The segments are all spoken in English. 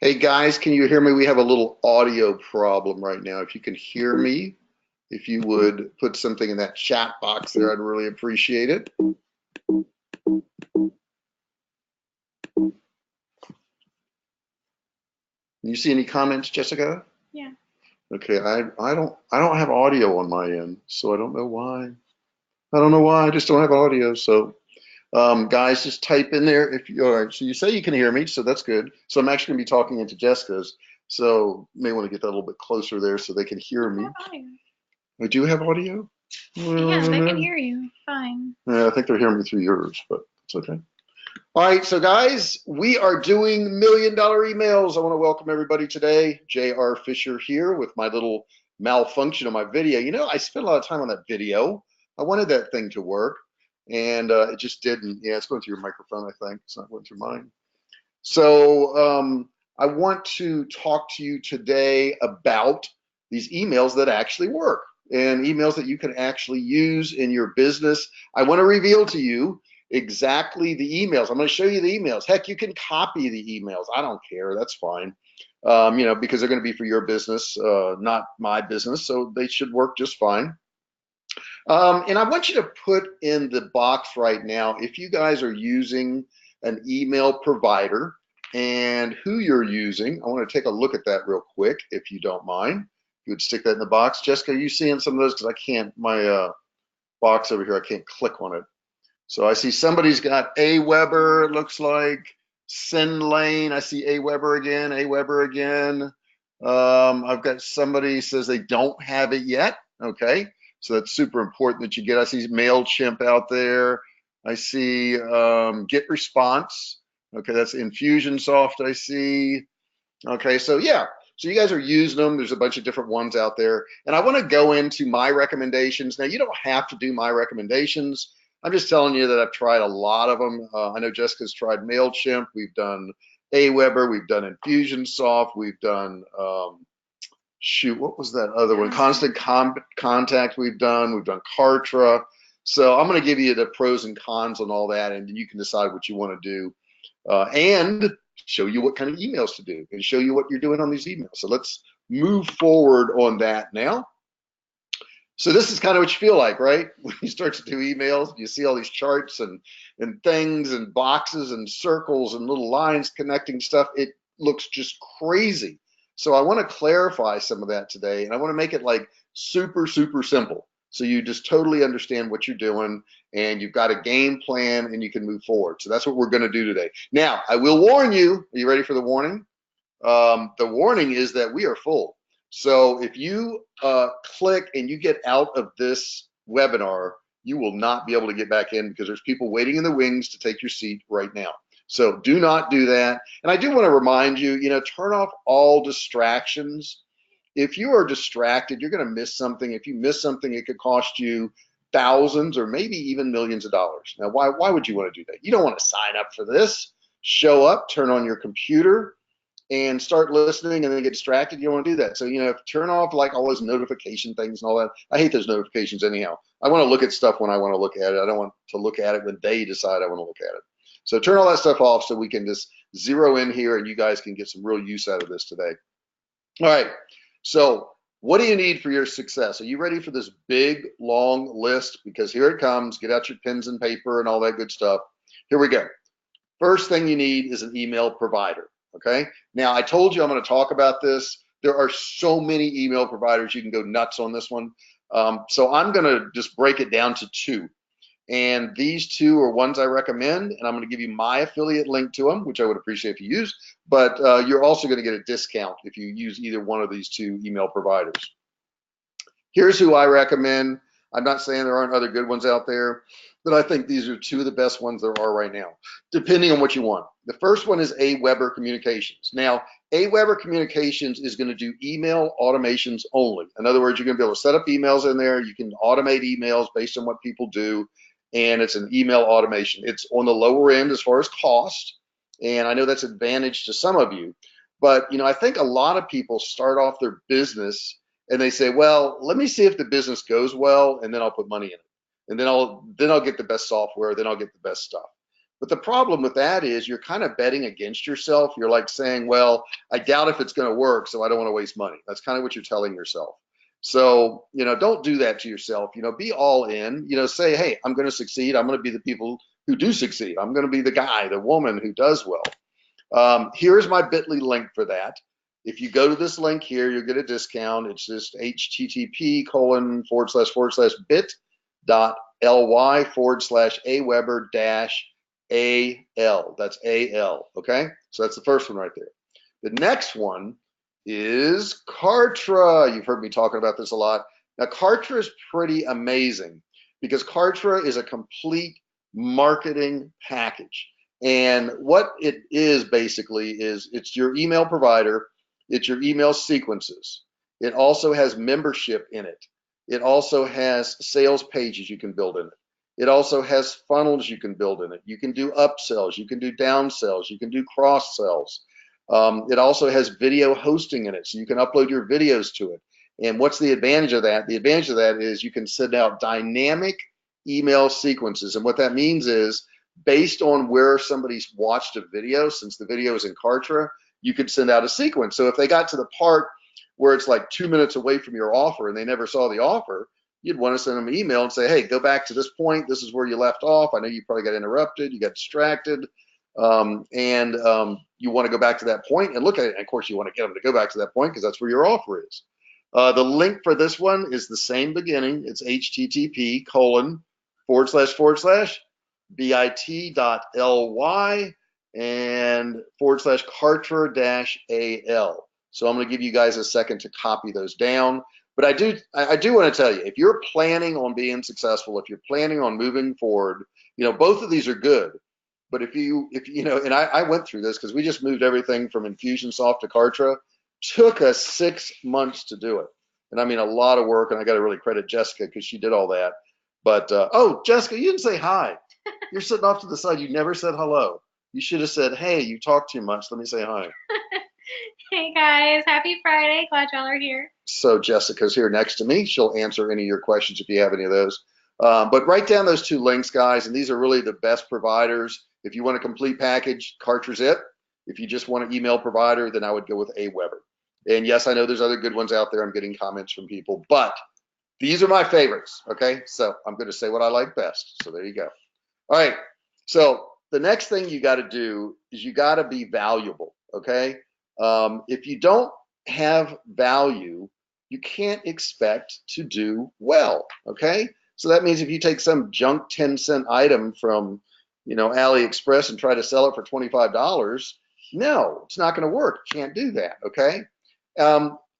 Hey guys, can you hear me? We have a little audio problem right now. If you can hear me, if you would put something in that chat box there, I'd really appreciate it. You see any comments, Jessica? Yeah. Okay, I don't have audio on my end, so I don't know why. I don't know why. I just don't have audio. So guys, just type in there if you all right. So you say you can hear me, so that's good. So I'm actually gonna be talking into Jessica's. So you may want to get that a little bit closer there so they can hear me. I do have audio? Yeah, they can hear you. Fine. Yeah, I think they're hearing me through yours, but it's okay. All right, so guys, we are doing $1 million emails. I want to welcome everybody today. J.R. Fisher here with my little malfunction on my video. You know, I spent a lot of time on that video. I wanted that thing to work, and it just didn't. Yeah, it's going through your microphone, I think. It's not going through mine. So I want to talk to you today about these emails that actually work and emails that you can actually use in your business. I want to reveal to you exactly the emails. I'm going to show you the emails. Heck, you can copy the emails. I don't care. That's fine. You know, because they're going to be for your business, not my business. So they should work just fine. And I want you to put in the box right now, if you guys are using an email provider and who you're using. I want to take a look at that real quick, if you don't mind. You would stick that in the box. Jessica, are you seeing some of those? Because I can't, my box over here, I can't click on it. So I see somebody's got Aweber, it looks like. SendLane, I see Aweber again. I've got somebody says they don't have it yet. Okay, so that's super important that you get. I see MailChimp out there. I see GetResponse. Okay, that's Infusionsoft I see. Okay, so yeah, so you guys are using them. There's a bunch of different ones out there. And I want to go into my recommendations. Now, you don't have to do my recommendations. I'm just telling you that I've tried a lot of them. I know Jessica's tried MailChimp. We've done Aweber. We've done Infusionsoft. We've done, shoot, what was that other one? Constant Contact we've done Kartra. So I'm going to give you the pros and cons on all that, and then you can decide what you want to do. And show you what kind of emails to do and show you what you're doing on these emails. So let's move forward on that now. So this is kind of what you feel like, right? When you start to do emails, you see all these charts and things and boxes and circles and little lines connecting stuff. It looks just crazy. So I want to clarify some of that today, and I want to make it like super, super simple. So you just totally understand what you're doing and you've got a game plan and you can move forward. So that's what we're going to do today. Now, I will warn you. Are you ready for the warning? The warning is that we are full. So if you click and you get out of this webinar, you will not be able to get back in because there's people waiting in the wings to take your seat right now. So do not do that. And I do want to remind you, you know, turn off all distractions. If you are distracted, you're going to miss something. If you miss something, it could cost you thousands or maybe even millions of dollars. Now, why would you want to do that? You don't want to sign up for this. Show up, turn on your computer, and start listening and then get distracted. You don't want to do that. So, you know, turn off like all those notification things and all that. I hate those notifications anyhow. I want to look at stuff when I want to look at it. I don't want to look at it when they decide I want to look at it. So turn all that stuff off so we can just zero in here and you guys can get some real use out of this today. All right. So what do you need for your success? Are you ready for this big, long list? Because here it comes. Get out your pens and paper and all that good stuff. Here we go. First thing you need is an email provider. Okay. Now, I told you I'm going to talk about this. There are so many email providers. You can go nuts on this one. So I'm going to just break it down to two. And these two are ones I recommend, and I'm going to give you my affiliate link to them, which I would appreciate if you use, but you're also going to get a discount if you use either one of these two email providers. Here's who I recommend. I'm not saying there aren't other good ones out there, but I think these are two of the best ones there are right now, depending on what you want. The first one is Aweber Communications. Now, Aweber Communications is going to do email automations only. In other words, you're going to be able to set up emails in there. You can automate emails based on what people do, and it's an email automation. It's on the lower end as far as cost, and I know that's an advantage to some of you, but you know, I think a lot of people start off their business and they say, well, let me see if the business goes well, and then I'll put money in it. and then I'll get the best software, then I'll get the best stuff. But the problem with that is you're kind of betting against yourself. You're like saying, well, I doubt if it's going to work, so I don't want to waste money. That's kind of what you're telling yourself. So, don't do that to yourself. Be all in. Say, hey, I'm going to succeed. I'm going to be the people who do succeed. I'm going to be the guy, the woman who does well. Here's my bit.ly link for that. If you go to this link here, you'll get a discount. It's just http://bit.ly/aweber-al. That's AL. Okay. So that's the first one right there. The next one is Kartra. You've heard me talking about this a lot. Now, Kartra is pretty amazing because Kartra is a complete marketing package. And what it is basically is it's your email provider, it's your email sequences. It also has membership in it. It also has sales pages you can build in it. It also has funnels you can build in it. You can do upsells, you can do downsells, you can do cross sells. It also has video hosting in it, so you can upload your videos to it. And what's the advantage of that? The advantage of that is you can send out dynamic email sequences. And what that means is based on where somebody's watched a video, since the video is in Kartra, you could send out a sequence. So if they got to the part where it's like 2 minutes away from your offer and they never saw the offer, you'd want to send them an email and say, hey, go back to this point. This is where you left off. I know you probably got interrupted. You got distracted. You want to go back to that point and look at it. And of course, you want to get them to go back to that point because that's where your offer is. The link for this one is the same beginning. It's http://bit.ly and /Kartra-al. So I'm going to give you guys a second to copy those down. But I do want to tell you, if you're planning on being successful, if you're planning on moving forward, both of these are good. But if and I went through this because we just moved everything from Infusionsoft to Kartra. Took us 6 months to do it. And I mean, a lot of work, and I got to really credit Jessica because she did all that. But, oh, Jessica, you didn't say hi. You're sitting off to the side. You never said hello. You should have said, hey, you talk too much. Let me say hi. Hey, guys. Happy Friday. Glad y'all are here. So Jessica's here next to me. She'll answer any of your questions if you have any of those. But write down those 2 links, guys, and these are really the best providers. If you want a complete package, Kartra's it. If you just want an email provider, then I would go with Aweber. And yes, I know there's other good ones out there. I'm getting comments from people, but these are my favorites, okay? So I'm going to say what I like best. So there you go. All right. So the next thing you got to do is you got to be valuable, okay? If you don't have value, you can't expect to do well, okay? So that means if you take some junk 10-cent item from, AliExpress and try to sell it for $25, no, it's not going to work. You can't do that, okay?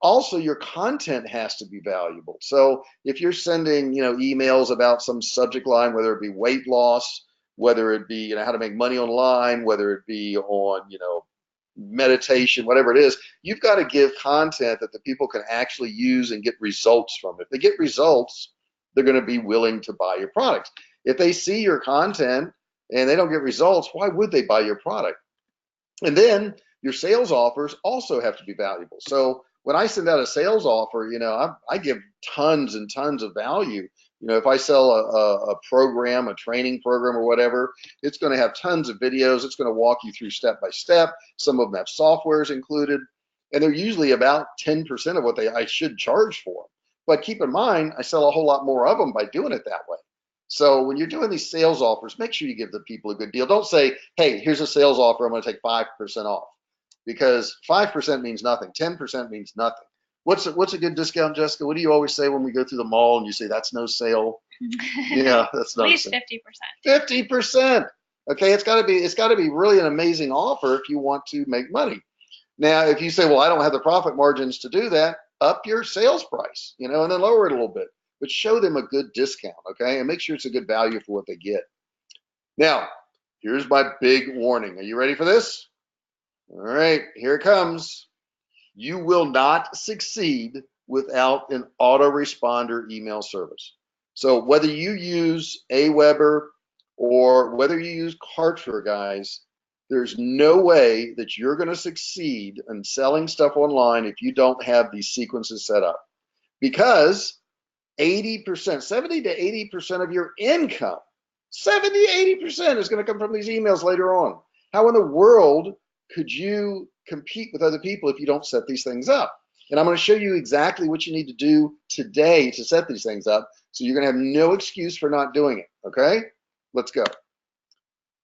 Also, your content has to be valuable. So if you're sending, emails about some subject line, whether it be weight loss, whether it be, how to make money online, whether it be on, meditation, whatever it is, you've got to give content that the people can actually use and get results from. If they get results, they're going to be willing to buy your product. If they see your content and they don't get results, why would they buy your product? And then your sales offers also have to be valuable. So when I send out a sales offer, I give tons and tons of value. If I sell a program, a training program or whatever, it's going to have tons of videos. It's going to walk you through step by step. Some of them have softwares included, and they're usually about 10% of what I should charge for. But keep in mind, I sell a whole lot more of them by doing it that way. So when you're doing these sales offers, make sure you give the people a good deal. Don't say, hey, here's a sales offer. I'm going to take 5% off, because 5% means nothing. 10% means nothing. What's a good discount, Jessica? What do you always say when we go through the mall and you say that's no sale? Yeah, that's not. At least 50%. 50%. Okay, it's got to be really an amazing offer if you want to make money. Now, if you say, well, I don't have the profit margins to do that, up your sales price, and then lower it a little bit, but show them a good discount, okay, and make sure it's a good value for what they get. Now, here's my big warning. Are you ready for this? All right, here it comes. You will not succeed without an autoresponder email service. So whether you use Aweber or whether you use Kartra, guys, there's no way that you're going to succeed in selling stuff online if you don't have these sequences set up. Because 80%, 70 to 80% of your income, 70 to 80% is going to come from these emails later on. How in the world could you compete with other people if you don't set these things up? And I'm going to show you exactly what you need to do today to set these things up. So you're going to have no excuse for not doing it. Okay, let's go.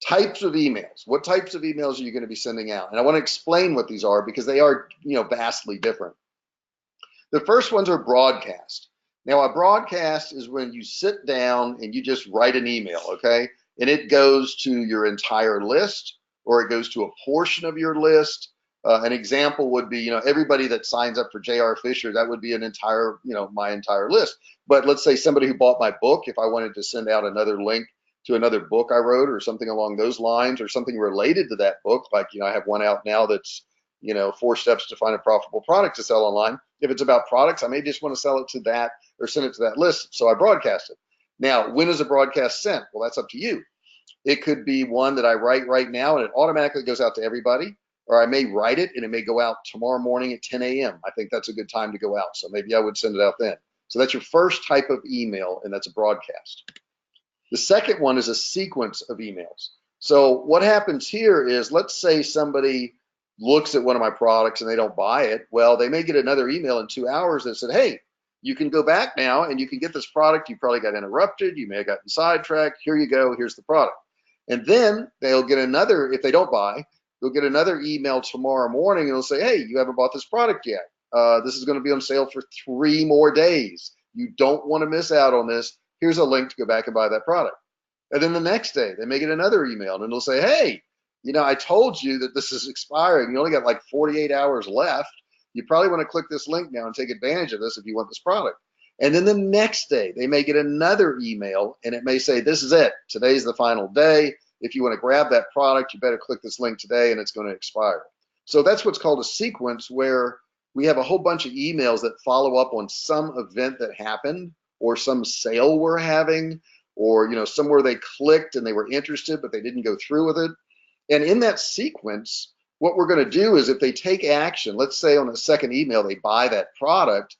Types of emails. What types of emails are you going to be sending out? And I want to explain what these are because they are, vastly different. The first ones are broadcast. Now, a broadcast is when you sit down and you just write an email, okay? And it goes to your entire list, or it goes to a portion of your list. An example would be, everybody that signs up for J.R. Fisher, that would be an entire, my entire list. But let's say somebody who bought my book, if I wanted to send out another link to another book I wrote or something along those lines, or something related to that book, like, I have one out now that's, 4 steps to find a profitable product to sell online. If it's about products, I may just want to sell it to that or send it to that list. So I broadcast it. Now, when is a broadcast sent? Well, that's up to you. It could be one that I write right now and it automatically goes out to everybody, or I may write it and it may go out tomorrow morning at 10 a.m. I think that's a good time to go out. So maybe I would send it out then. So that's your first type of email, and that's a broadcast. The second one is a sequence of emails. So what happens here is, let's say somebody looks at one of my products and they don't buy it. Well, they may get another email in 2 hours that said, hey, you can go back now and you can get this product. You probably got interrupted. You may have gotten sidetracked. Here you go. Here's the product. And then they'll get another, if they don't buy, they'll get another email tomorrow morning and it'll say, hey, you haven't bought this product yet. This is going to be on sale for 3 more days. You don't want to miss out on this. Here's a link to go back and buy that product. And then the next day, they may get another email and it'll say, hey, I told you that this is expiring. You only got like 48 hours left. You probably want to click this link now and take advantage of this if you want this product. And then the next day, they may get another email and it may say, this is it. Today's the final day. If you want to grab that product, you better click this link today and it's going to expire. So that's what's called a sequence, where we have a whole bunch of emails that follow up on some event that happened, or some sale we're having, or somewhere they clicked and they were interested, but they didn't go through with it. And in that sequence, what we're going to do is, if they take action, let's say on the second email, they buy that product,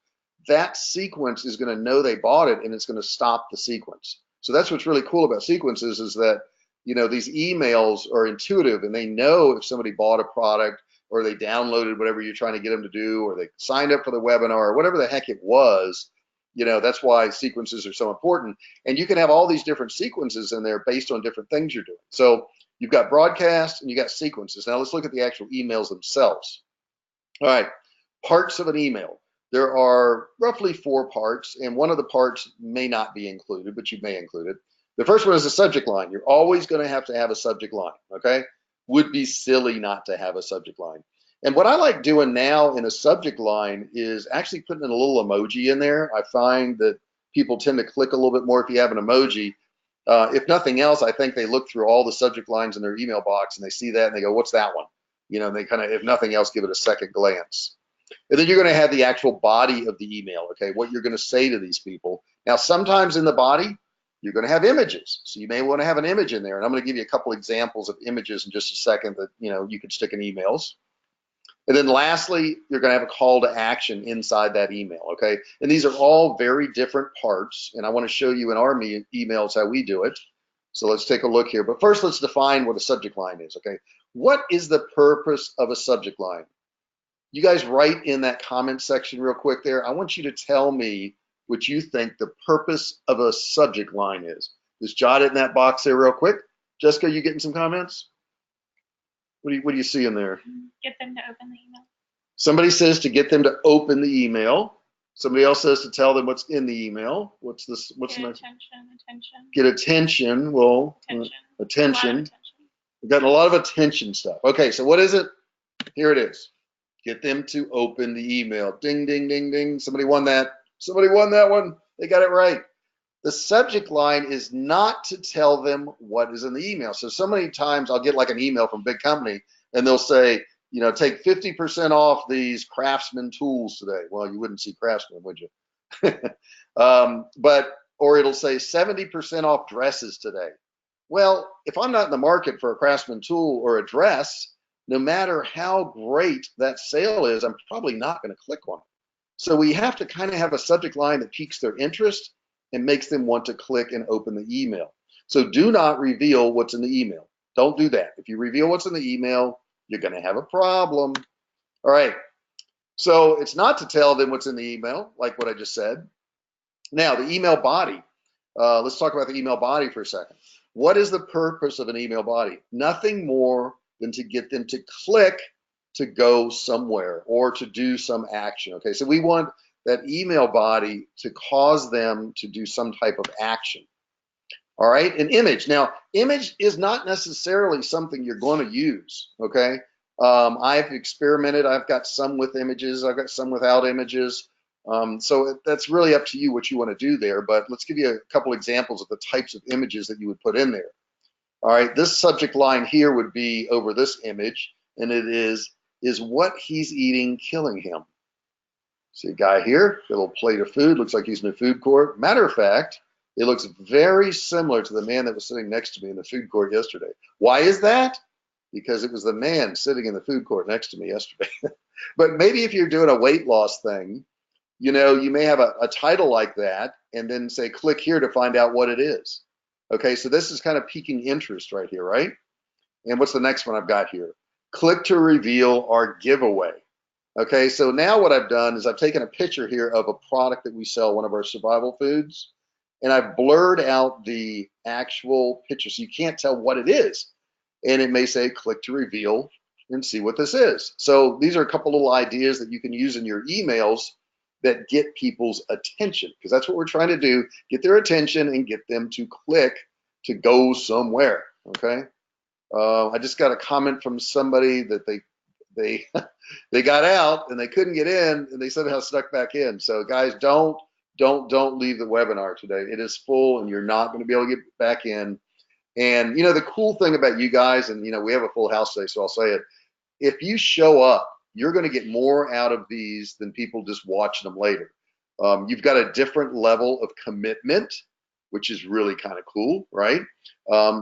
that sequence is going to know they bought it and it's going to stop the sequence. So that's what's really cool about sequences, is that, these emails are intuitive and they know if somebody bought a product, or they downloaded whatever you're trying to get them to do, or they signed up for the webinar, or whatever the heck it was. That's why sequences are so important. And you can have all these different sequences in there based on different things you're doing. So you've got broadcast and you got sequences. Now let's look at the actual emails themselves. All right, parts of an email. There are roughly 4 parts, and one of the parts may not be included, but you may include it. The first one is a subject line. You're always going to have a subject line, okay? Would be silly not to have a subject line. And what I like doing now in a subject line is actually putting in a little emoji in there. I find that people tend to click a little bit more if you have an emoji. If nothing else, I think they look through all the subject lines in their email box and they see that and they go, what's that one? And they kind of, if nothing else, give it a second glance. And then you're going to have the actual body of the email, okay, what you're going to say to these people. Now, sometimes in the body, you're going to have images. So you may want to have an image in there. And I'm going to give you a couple examples of images in just a second that, you can stick in emails. And then lastly, you're going to have a call to action inside that email, okay? And these are all very different parts, and I want to show you in our emails how we do it. So let's take a look here. But first, let's define what a subject line is, okay? What is the purpose of a subject line? You guys write in that comment section real quick there. I want you to tell me what you think the purpose of a subject line is. Just jot it in that box there real quick. Jessica, you getting some comments? What do you see in there? Get them to open the email. Somebody says to get them to open the email. Somebody else says to tell them what's in the email. What's this? What's the next? Attention. Get attention. Well, attention. We've gotten a lot of attention stuff. Okay, so what is it? Here it is. Get them to open the email. Ding, ding, ding, ding. Somebody won that. Somebody won that one. They got it right. The subject line is not to tell them what is in the email. So many times I'll get like an email from a big company and they'll say, take 50% off these Craftsman tools today. Well, you wouldn't see Craftsman, would you? Or it'll say 70% off dresses today. Well, if I'm not in the market for a Craftsman tool or a dress, no matter how great that sale is, I'm probably not going to click on it. So we have to kind of have a subject line that piques their interest and makes them want to click and open the email. So do not reveal what's in the email. Don't do that. If you reveal what's in the email, you're going to have a problem. All right. So it's not to tell them what's in the email, like what I just said. Now, the email body. Let's talk about the email body for a second. What is the purpose of an email body? Nothing more than to get them to click to go somewhere or to do some action. Okay, so we want that email body to cause them to do some type of action. All right, an image. Now, image is not necessarily something you're going to use. Okay, I've experimented. I've got some with images. I've got some without images. So that's really up to you what you want to do there. But let's give you a couple examples of the types of images that you would put in there. All right, this subject line here would be over this image, and it is what he's eating killing him? See a guy here, a little plate of food, looks like he's in a food court. Matter of fact, it looks very similar to the man that was sitting next to me in the food court yesterday. Why is that? Because it was the man sitting in the food court next to me yesterday. But maybe if you're doing a weight loss thing, you know, you may have a title like that and then say, click here to find out what it is. Okay, so this is kind of piquing interest right here, right? And what's the next one I've got here? Click to reveal our giveaway. Okay, so now what I've done is I've taken a picture here of a product that we sell, one of our survival foods, and I've blurred out the actual picture so you can't tell what it is. And it may say click to reveal and see what this is. So these are a couple little ideas that you can use in your emails that get people's attention, because that's what we're trying to do, get their attention and get them to click to go somewhere. Okay, I just got a comment from somebody that they they got out and they couldn't get in and they somehow stuck back in. So guys, don't leave the webinar today. It is full and you're not going to be able to get back in. And you know, the cool thing about you guys, and you know, we have a full house today, so I'll say it. If you show up, you're going to get more out of these than people just watching them later. You've got a different level of commitment, which is really kind of cool, right?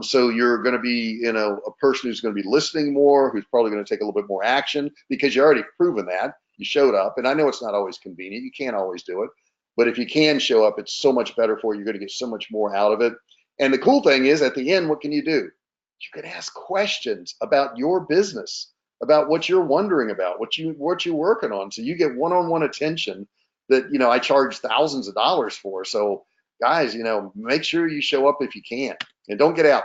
So you're going to be, you know, a person who's going to be listening more, who's probably going to take a little bit more action because you already proven that you showed up. And I know it's not always convenient. You can't always do it. But if you can show up, it's so much better for you. You're going to get so much more out of it. And the cool thing is at the end, what can you do? You can ask questions about your business, about what you're wondering about, what you're working on. So you get one-on-one attention that, you know, I charge thousands of dollars for. So guys, you know, make sure you show up if you can and don't get out.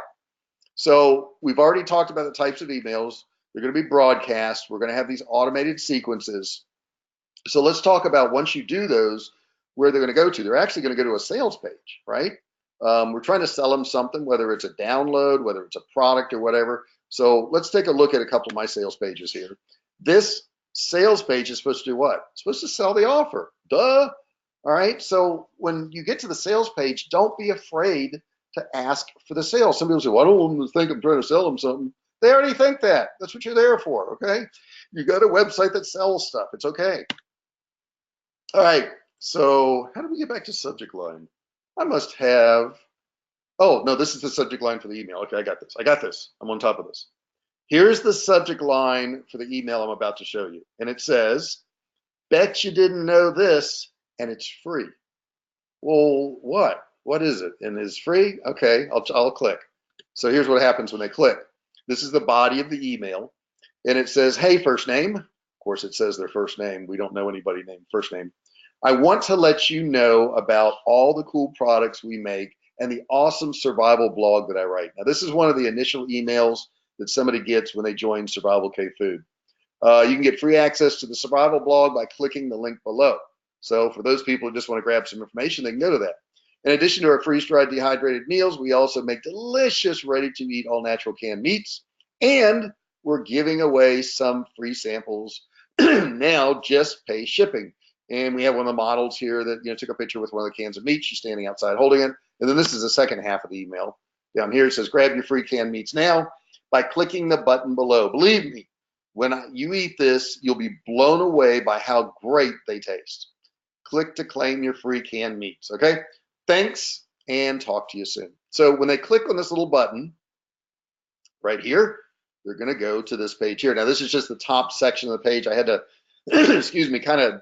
So we've already talked about the types of emails. They're going to be broadcast. We're going to have these automated sequences. So let's talk about once you do those, where they're going to go to. They're actually going to go to a sales page, right? We're trying to sell them something, whether it's a download, whether it's a product or whatever. So let's take a look at a couple of my sales pages here. This sales page is supposed to do what? It's supposed to sell the offer. Duh. All right. So when you get to the sales page, don't be afraid to ask for the sale. Some people say, well, I don't want them to think I'm trying to sell them something. They already think that. That's what you're there for. Okay. You got a website that sells stuff. It's okay. All right. So how do we get back to subject line? I must have, oh, no, this is the subject line for the email. Okay, I got this. I got this. I'm on top of this. Here's the subject line for the email I'm about to show you. And it says, bet you didn't know this, and it's free. Well, what? What is it? And it's free? Okay, I'll click. So here's what happens when they click. This is the body of the email. And it says, hey, first name. Of course, it says their first name. We don't know anybody named first name. I want to let you know about all the cool products we make and the awesome survival blog that I write. Now, this is one of the initial emails that somebody gets when they join Survivalcave Food. You can get free access to the survival blog by clicking the link below. So for those people who just want to grab some information, they can go to that. In addition to our freeze-dried dehydrated meals, we also make delicious, ready-to-eat all-natural canned meats, and we're giving away some free samples now. Just pay shipping. And we have one of the models here that, you know, took a picture with one of the cans of meat. She's standing outside holding it. And then this is the second half of the email. Down here it says, grab your free canned meats now by clicking the button below. Believe me, when you eat this, you'll be blown away by how great they taste. Click to claim your free canned meats. Okay, thanks, and talk to you soon. So when they click on this little button right here, they're going to go to this page here. Now, this is just the top section of the page. I had to, excuse me, kind of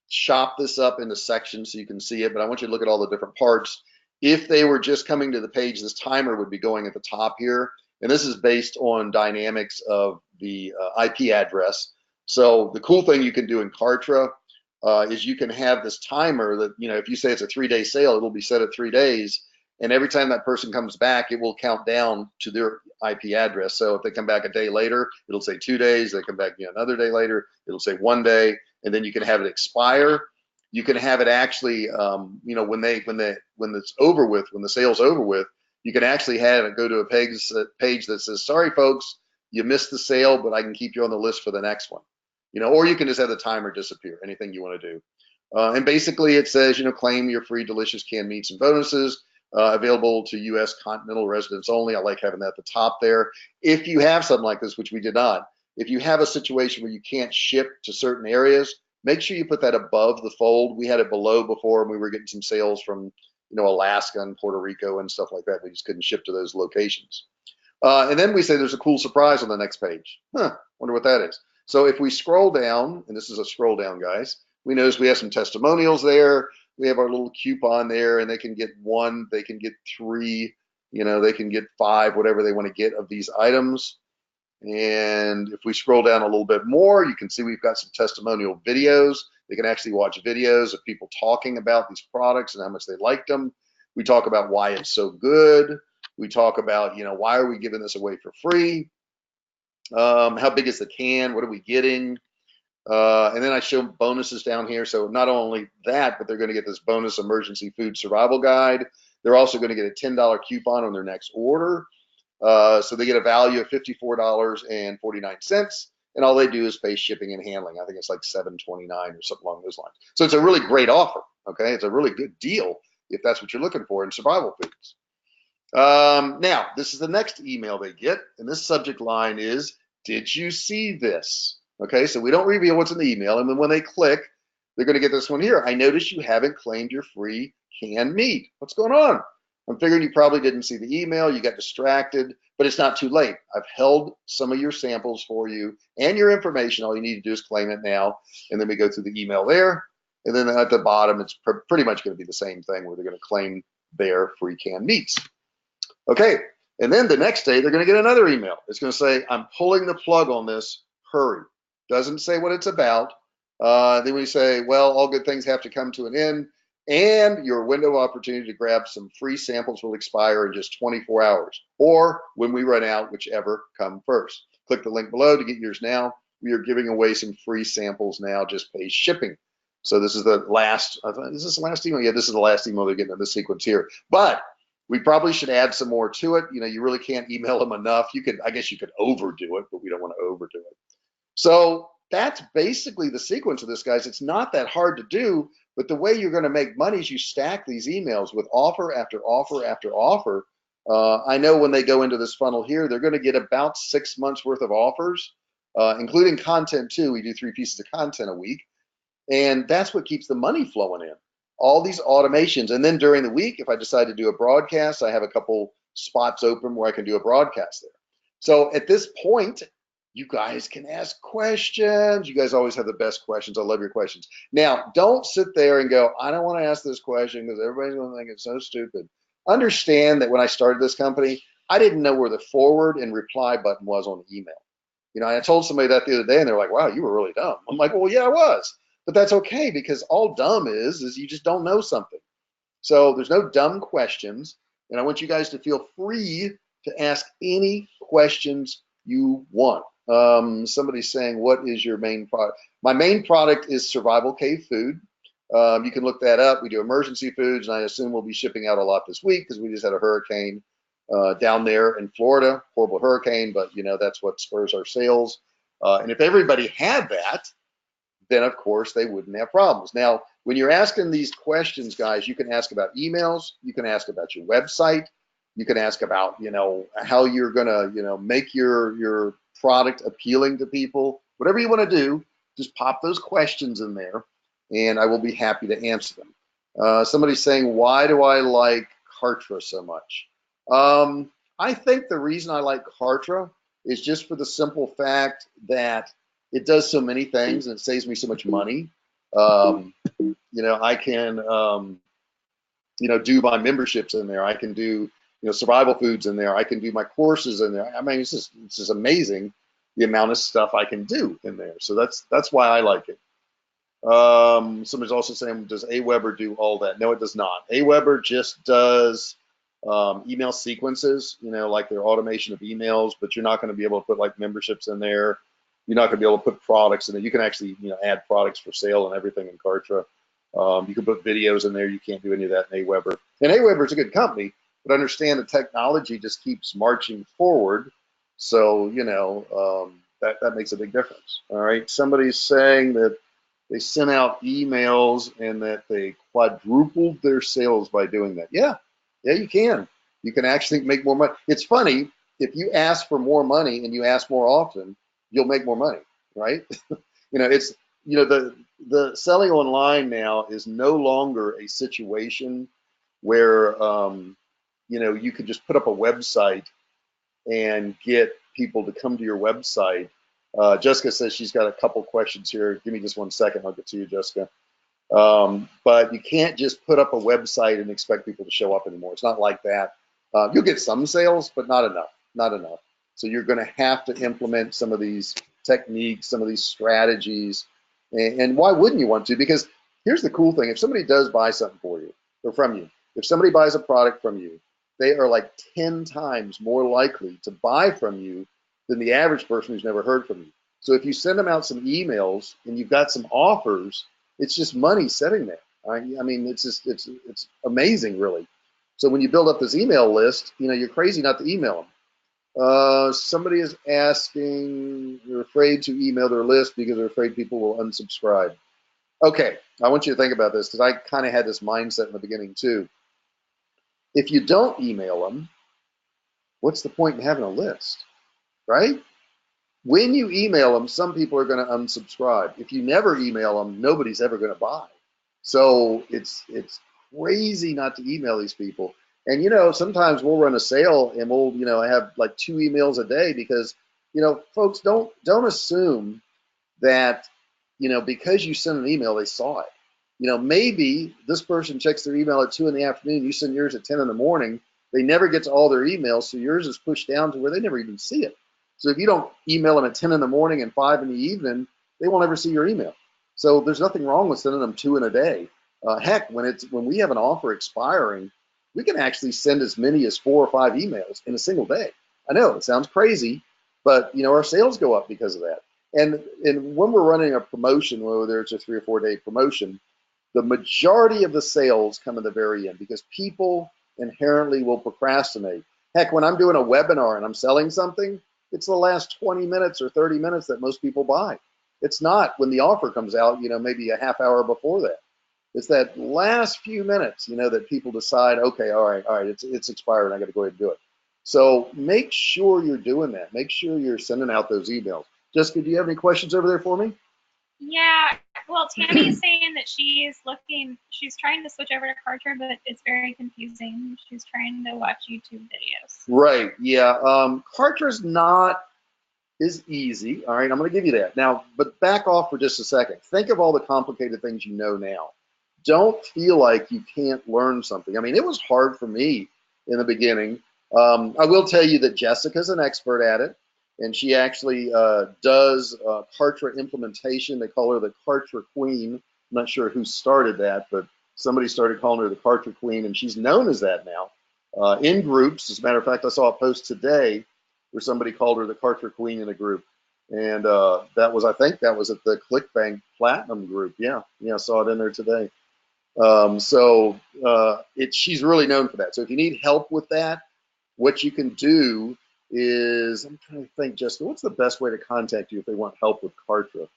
chop this up into sections so you can see it, but I want you to look at all the different parts. If they were just coming to the page, this timer would be going at the top here. And this is based on dynamics of the IP address. So the cool thing you can do in Kartra is you can have this timer that, if you say it's a 3-day sale, it'll be set at 3 days. And every time that person comes back, it will count down to their IP address. So if they come back a day later, it'll say 2 days. They come back another day later, it'll say 1 day. And then you can have it expire. You can have it actually, when it's over with, when the sale's over with, you can actually have it go to a page that says, sorry, folks, you missed the sale, but I can keep you on the list for the next one. Or you can just have the timer disappear, anything you want to do. And basically it says, claim your free delicious canned meats and bonuses available to U.S. continental residents only. I like having that at the top there. If you have something like this, which we did not, if you have a situation where you can't ship to certain areas, make sure you put that above the fold. We had it below before, and we were getting some sales from, Alaska and Puerto Rico and stuff like that. We just couldn't ship to those locations. And then we say there's a cool surprise on the next page. Wonder what that is. So if we scroll down, and this is a scroll down, guys, we notice we have some testimonials there. We have our little coupon there, and they can get 1, they can get 3, they can get 5, whatever they want to get of these items. And if we scroll down a little bit more, you can see we've got some testimonial videos. They can actually watch videos of people talking about these products and how much they liked them. We talk about why it's so good. We talk about, why are we giving this away for free? How big is the can? What are we getting? And then I show bonuses down here. So not only that, but they're going to get this bonus emergency food survival guide. They're also going to get a $10 coupon on their next order. So they get a value of $54.49, and all they do is pay shipping and handling. I think it's like $7.29 or something along those lines. So it's a really great offer. Okay, it's a really good deal if that's what you're looking for in survival foods. Now, this is the next email they get, and this subject line is, did you see this? Okay, so we don't reveal what's in the email, and then when they click, they're going to get this one here. I noticed you haven't claimed your free canned meat. What's going on? I'm figuring you probably didn't see the email, you got distracted, but it's not too late. I've held some of your samples for you and your information. All you need to do is claim it now, and then we go through the email there. And then at the bottom, it's pretty much going to be the same thing where they're going to claim their free canned meats. Okay, and then the next day, they're going to get another email. It's going to say, I'm pulling the plug on this, hurry. Doesn't say what it's about. Then we say, well, all good things have to come to an end, and your window of opportunity to grab some free samples will expire in just 24 hours, or when we run out, whichever come first. Click the link below to get yours now. We are giving away some free samples now, just pay shipping. So this is the last, is this the last email? Yeah, this is the last email they're getting in the sequence here. But we probably should add some more to it. You really can't email them enough. I guess you could overdo it, but we don't want to overdo it. So that's basically the sequence of this, guys. It's not that hard to do, but the way you're going to make money is you stack these emails with offer after offer after offer. I know when they go into this funnel here, they're going to get about 6 months worth of offers, including content too. We do 3 pieces of content a week, and that's what keeps the money flowing in. All these automations, and then during the week, if I decide to do a broadcast, I have a couple spots open where I can do a broadcast there. So at this point, you guys can ask questions. You guys always have the best questions. I love your questions. Now, don't sit there and go, I don't want to ask this question because everybody's going to think it's so stupid. Understand that when I started this company, I didn't know where the forward and reply button was on the email. I told somebody that the other day, and they're like, wow, you were really dumb. I'm like, well, yeah, I was. But that's okay, because all dumb is you just don't know something. So there's no dumb questions, and I want you guys to feel free to ask any questions you want. Somebody's saying, what is your main product? My main product is Survivalcave food. You can look that up. We do emergency foods, and I assume we'll be shipping out a lot this week because we just had a hurricane down there in Florida, horrible hurricane, but that's what spurs our sales. And if everybody had that, then of course they wouldn't have problems. Now, when you're asking these questions, guys, you can ask about emails, you can ask about your website, you can ask about, how you're gonna, make your product appealing to people. Whatever you want to do, just pop those questions in there, and I will be happy to answer them. Somebody's saying, why do I like Kartra so much? I think the reason I like Kartra is just for the simple fact that it does so many things and it saves me so much money. I can, do my memberships in there. I can do, survival foods in there. I can do my courses in there. I mean, it's just amazing the amount of stuff I can do in there. So that's why I like it. Somebody's also saying, does Aweber do all that? No, it does not. Aweber just does email sequences, like their automation of emails, but you're not going to be able to put like memberships in there. You're not going to be able to put products in there. You can actually, add products for sale and everything in Kartra. You can put videos in there. You can't do any of that in Aweber. And Aweber is a good company, but understand the technology just keeps marching forward. So, that makes a big difference. All right. Somebody's saying that they sent out emails and that they quadrupled their sales by doing that. Yeah, you can. You can actually make more money. It's funny, if you ask for more money and you ask more often, you'll make more money, right? It's the selling online now is no longer a situation where you can just put up a website and get people to come to your website. Jessica says she's got a couple questions here. Give me just 1 second. I'll get to you, Jessica. But you can't just put up a website and expect people to show up anymore. It's not like that. You'll get some sales, but not enough. Not enough. So you're going to have to implement some of these techniques, some of these strategies. And why wouldn't you want to? Because here's the cool thing. If somebody does buy something for you or from you, if somebody buys a product from you, they are like 10 times more likely to buy from you than the average person who's never heard from you. So if you send them out some emails and you've got some offers, it's just money sitting there. I mean, it's amazing, really. So when you build up this email list, you're crazy not to email them. Somebody is asking, they're afraid to email their list because they're afraid people will unsubscribe. Okay, I want you to think about this because I kind of had this mindset in the beginning too. If you don't email them, what's the point in having a list, right? When you email them, some people are going to unsubscribe. If you never email them, nobody's ever going to buy. So it's crazy not to email these people. And sometimes we'll run a sale and we'll have like 2 emails a day because folks don't assume that because you send an email they saw it. Maybe this person checks their email at 2 in the afternoon. You send yours at 10 in the morning. They never get to all their emails, so yours is pushed down to where they never even see it. So if you don't email them at 10 in the morning and 5 in the evening, they won't ever see your email. So there's nothing wrong with sending them 2 in a day. Heck, when we have an offer expiring, we can actually send as many as 4 or 5 emails in a single day. I know it sounds crazy, but our sales go up because of that. And when we're running a promotion, whether it's a 3 or 4 day promotion, the majority of the sales come in the very end because people inherently will procrastinate. Heck, when I'm doing a webinar and I'm selling something, it's the last 20 minutes or 30 minutes that most people buy. It's not when the offer comes out, maybe a half hour before that. It's that last few minutes, that people decide, okay, all right, it's expired. I got to go ahead and do it. So make sure you're doing that. Make sure you're sending out those emails. Jessica, do you have any questions over there for me? Yeah, well, Tammy's saying that she's trying to switch over to Kartra, but it's very confusing. She's trying to watch YouTube videos. Right, yeah. Kartra's not as easy. All right, I'm going to give you that. Now, but back off for just a second. Think of all the complicated things you know now. Don't feel like you can't learn something. I mean, it was hard for me in the beginning. I will tell you that Jessica's an expert at it, and she actually does Kartra implementation. They call her the Kartra Queen. I'm not sure who started that, but somebody started calling her the Kartra Queen, and she's known as that now in groups. As a matter of fact, I saw a post today where somebody called her the Kartra Queen in a group. And I think that was at the ClickBank Platinum group. Yeah, I saw it in there today. She's really known for that. So if you need help with that, what you can do is, I'm trying to think, Jessica, what's the best way to contact you if they want help with Kartra?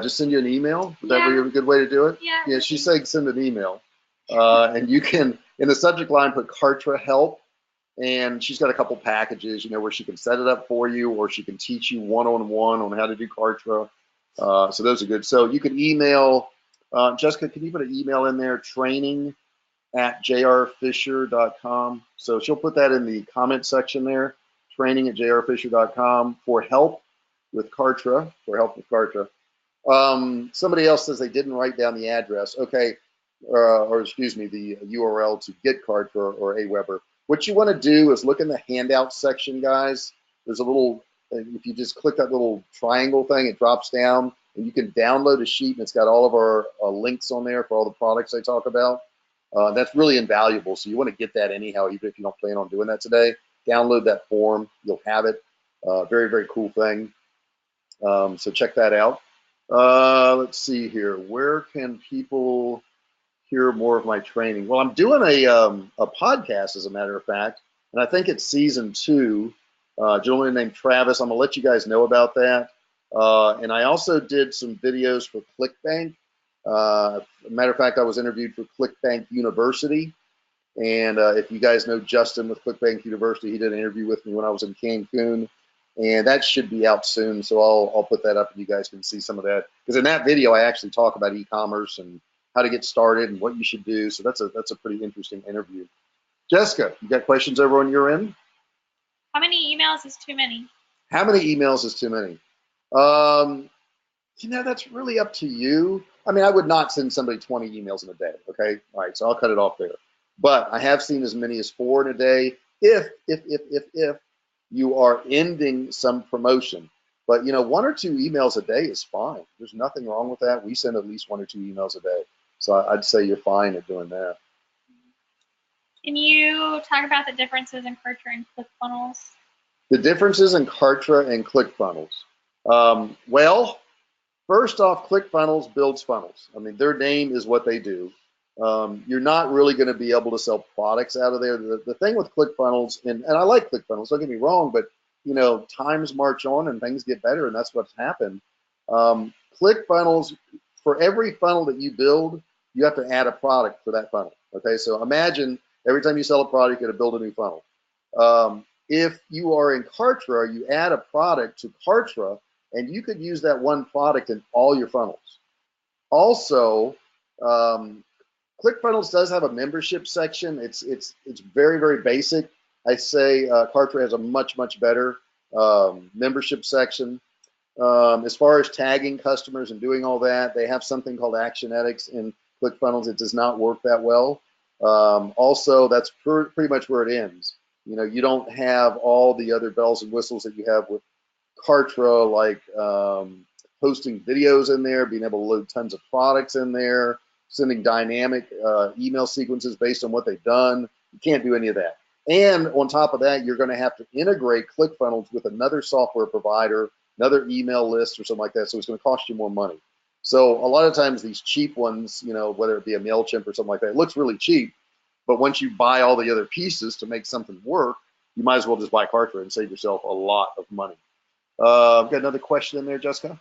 Just send you an email? Would that be a good way to do it? Yeah, she's saying send an email. And you can, in the subject line, put Kartra help. And she's got a couple packages, where she can set it up for you, or she can teach you one-on-one on how to do Kartra. So those are good. So you can email, Jessica, can you put an email in there, training@jrfisher.com. So she'll put that in the comment section there, training@jrfisher.com for help with Kartra, Somebody else says they didn't write down the address. Okay, or excuse me, the URL to get Kartra or Aweber. What you want to do is look in the handout section, guys. There's a little, if you just click that little triangle thing, it drops down, and you can download a sheet, and it's got all of our links on there for all the products I talk about. That's really invaluable, so you want to get that anyhow, even if you don't plan on doing that today. Download that form, you'll have it. Very, very cool thing. So check that out. Let's see here. Where can people hear more of my training? Well, I'm doing a podcast, as a matter of fact, and I think it's season 2. A gentleman named Travis. I'm gonna let you guys know about that. And I also did some videos for ClickBank. Matter of fact, I was interviewed for ClickBank University. And if you guys know Justin with ClickBank University, he did an interview with me when I was in Cancun. And that should be out soon. So I'll put that up and you guys can see some of that. Because in that video, I actually talk about e-commerce and how to get started and what you should do. So that's a pretty interesting interview. Jessica, you got questions over on your end? How many emails is too many? How many emails is too many? That's really up to you. I mean, I would not send somebody 20 emails in a day. Okay. All right. So I'll cut it off there. But I have seen as many as 4 in a day if you are ending some promotion. But 1 or 2 emails a day is fine. There's nothing wrong with that. We send at least 1 or 2 emails a day. So I'd say you're fine at doing that. Can you talk about the differences in Kartra and ClickFunnels? The differences in Kartra and ClickFunnels. Well, first off, ClickFunnels builds funnels. I mean, their name is what they do. You're not really going to be able to sell products out of there. The thing with ClickFunnels, and I like ClickFunnels, don't get me wrong, but times march on and things get better, and that's what's happened. ClickFunnels, for every funnel that you build, you have to add a product for that funnel. Okay, so imagine every time you sell a product, you got to build a new funnel. If you are in Kartra, you add a product to Kartra, and you could use that one product in all your funnels. Also, ClickFunnels does have a membership section. It's very, very basic. I say Kartra has a much better membership section. As far as tagging customers and doing all that, they have something called Actionetics in ClickFunnels. It does not work that well. Also, that's pretty much where it ends. You don't have all the other bells and whistles that you have with Kartra, like posting videos in there, being able to load tons of products in there, sending dynamic email sequences based on what they've done. You can't do any of that. And on top of that, you're going to have to integrate ClickFunnels with another software provider, another email list or something like that. So it's going to cost you more money. So a lot of times these cheap ones, whether it be a MailChimp or something like that, it looks really cheap. But once you buy all the other pieces to make something work, you might as well just buy Kartra and save yourself a lot of money. Got another question in there, Jessica?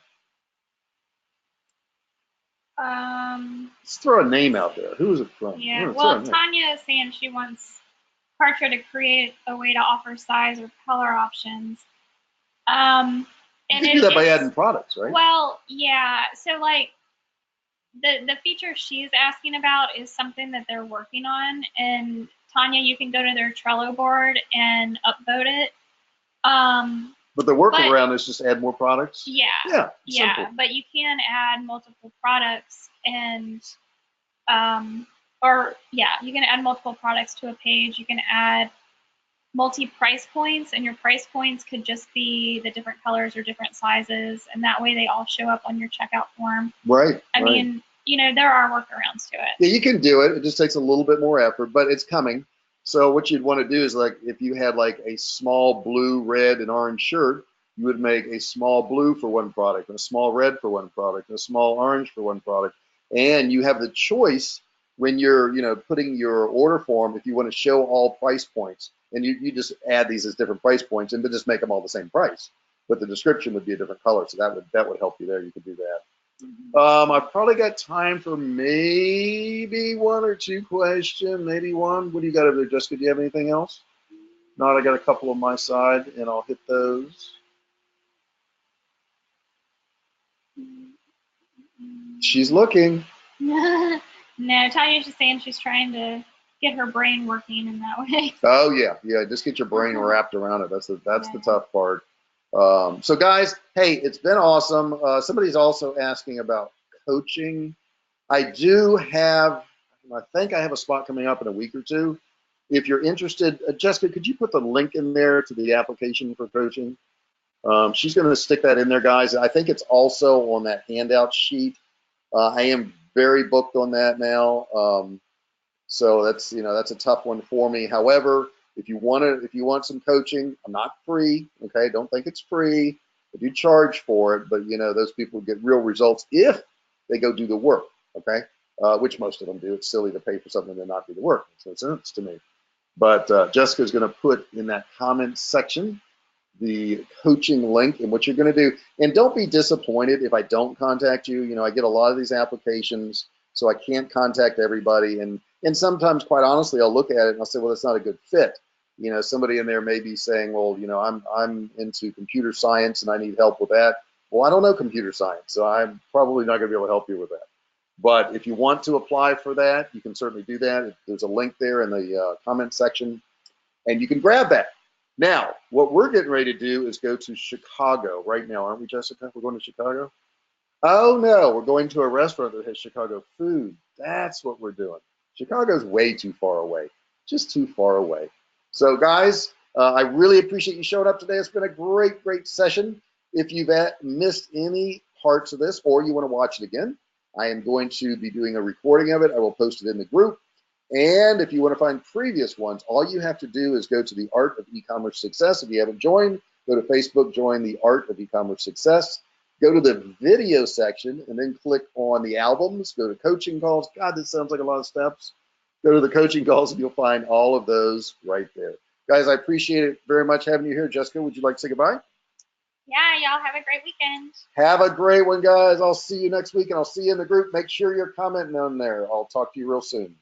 Let's throw a name out there. Who is it from? Yeah, well, Tanya is saying she wants Kartra to create a way to offer size or color options. And you can do that by adding products, right? Well, yeah. So like the feature she's asking about is something that they're working on. And Tanya, you can go to their Trello board and upvote it. But the workaround is just add more products? Yeah. But you can add multiple products and you can add multiple products to a page. You can add multi-price points, and your price points could just be the different colors or different sizes, and that way they all show up on your checkout form. Right. I mean, there are workarounds to it. Yeah, you can do it. It just takes a little bit more effort, but it's coming. So what you'd want to do is, like, if you had like a small blue, red, and orange shirt, you would make a small blue for one product, and a small red for one product, and a small orange for one product. And you have the choice when you're, putting your order form, if you want to show all price points, and you just add these as different price points and just make them all the same price. But the description would be a different color, so that would help you there. You could do that. I've probably got time for maybe 1 or 2 questions, maybe 1. What do you got over there, Jessica? Do you have anything else? Not, I got a couple on my side, and I'll hit those. She's looking. No, Tanya's just saying she's trying to get her brain working in that way. Oh yeah, just get your brain wrapped around it. That's the tough part. So guys, hey, it's been awesome. Somebody's also asking about coaching. I do have, I think I have a spot coming up in a week or two. If you're interested, Jessica, could you put the link in there to the application for coaching? She's going to stick that in there, guys. I think it's also on that handout sheet. I am very booked on that now. So that's, that's a tough one for me. However, if you want some coaching, I'm not free. Okay. Don't think it's free. I do charge for it, but those people get real results if they go do the work. Okay. Which most of them do. It's silly to pay for something and not do the work. So it's sense to me. But Jessica's going to put in that comment section the coaching link and what you're going to do. And don't be disappointed if I don't contact you. I get a lot of these applications, so I can't contact everybody. And sometimes, quite honestly, I'll look at it and I'll say, well, that's not a good fit. Somebody in there may be saying, well, I'm into computer science and I need help with that. Well, I don't know computer science, so I'm probably not going to be able to help you with that. But if you want to apply for that, you can certainly do that. There's a link there in the comment section, and you can grab that. Now, what we're getting ready to do is go to Chicago right now, aren't we, Jessica? We're going to Chicago? Oh, no, we're going to a restaurant that has Chicago food. That's what we're doing. Chicago's way too far away, just too far away. So, guys, I really appreciate you showing up today. It's been a great, great session. If you've missed any parts of this or you want to watch it again, I am going to be doing a recording of it. I will post it in the group. And if you want to find previous ones, all you have to do is go to the Art of E-Commerce Success. If you haven't joined, go to Facebook, join the Art of E-Commerce Success. Go to the video section and then click on the albums. Go to coaching calls. God, this sounds like a lot of steps. Go to the coaching calls and you'll find all of those right there. Guys, I appreciate it very much having you here. Jessica, would you like to say goodbye? Yeah, y'all have a great weekend. Have a great one, guys. I'll see you next week and I'll see you in the group. Make sure you're commenting on there. I'll talk to you real soon.